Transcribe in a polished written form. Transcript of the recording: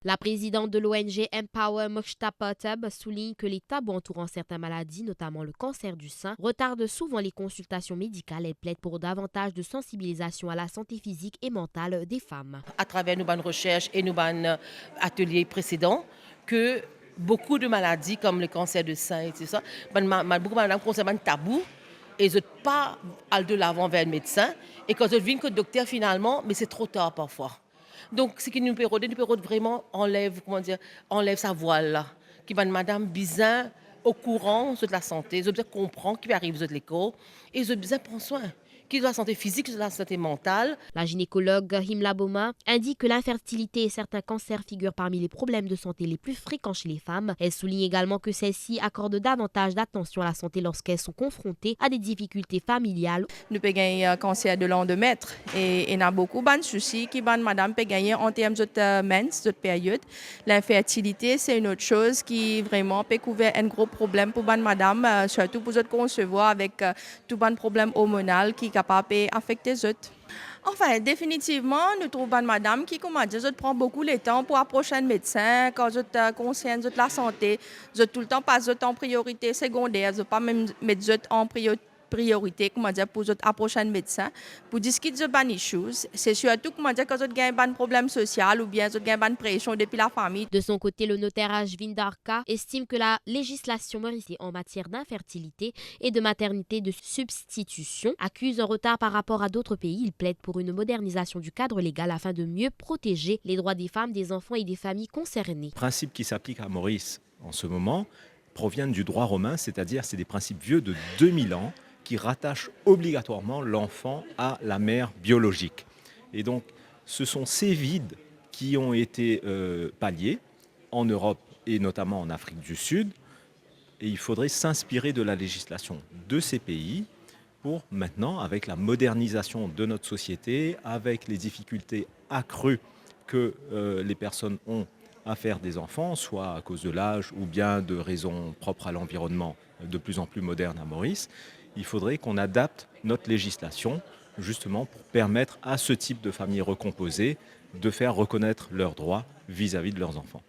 La présidente de l'ONG Empower Mojtaba Teb souligne que les tabous entourant certaines maladies, notamment le cancer du sein, retardent souvent les consultations médicales. Elle plaide pour davantage de sensibilisation à la santé physique et mentale des femmes. À travers nos bonnes recherches et nos bonnes ateliers précédents, que beaucoup de maladies comme le cancer du sein et tout ça, beaucoup de madame concernent un tabou et ils n'ont pas aller de l'avant vers le médecin. Et quand ils viennent que le docteur finalement, mais c'est trop tard parfois. Donc, ce qui nous permet vraiment enlève sa voile là. Qui va madame bizarre au courant de la santé, ils ont besoin de comprendre qui arrive de l'école et ils ont besoin de prendre soin. Qui de la santé physique, de la santé mentale. La gynécologue Himla Boma indique que l'infertilité et certains cancers figurent parmi les problèmes de santé les plus fréquents chez les femmes. Elle souligne également que celles-ci accordent davantage d'attention à la santé lorsqu'elles sont confrontées à des difficultés familiales. Nous pouvons gagner un cancer de l'endomètre et il y a beaucoup de soucis qui madame peut gagner en termes de mens, de période. L'infertilité, c'est une autre chose qui vraiment peut couvrir un gros problème pour madame, surtout pour concevoir avec tout bon problème hormonal qui est capable d'affecter les autres. Enfin, définitivement, nous trouvons madame qui, comment dire, je prend beaucoup de temps pour approcher un médecin quand je concerne la santé. Je tout le temps pas en priorité secondaire, je pas même mettre en priorité, comment dire, pour approcher un médecin, pour discuter de bonnes choses. C'est surtout, comment dire, quand vous avez un problème social ou bien vous avez une pression depuis la famille. De son côté, le notaire Ashvin Darka estime que la législation mauricienne en matière d'infertilité et de maternité de substitution accuse un retard par rapport à d'autres pays. Il plaide pour une modernisation du cadre légal afin de mieux protéger les droits des femmes, des enfants et des familles concernées. Les principes qui s'appliquent à Maurice en ce moment proviennent du droit romain, c'est-à-dire c'est des principes vieux de 2000 ans qui rattachent obligatoirement l'enfant à la mère biologique. Et donc, ce sont ces vides qui ont été palliés en Europe et notamment en Afrique du Sud. Et il faudrait s'inspirer de la législation de ces pays pour maintenant, avec la modernisation de notre société, avec les difficultés accrues que les personnes ont à faire des enfants, soit à cause de l'âge ou bien de raisons propres à l'environnement de plus en plus moderne à Maurice, il faudrait qu'on adapte notre législation justement pour permettre à ce type de familles recomposées de faire reconnaître leurs droits vis-à-vis de leurs enfants.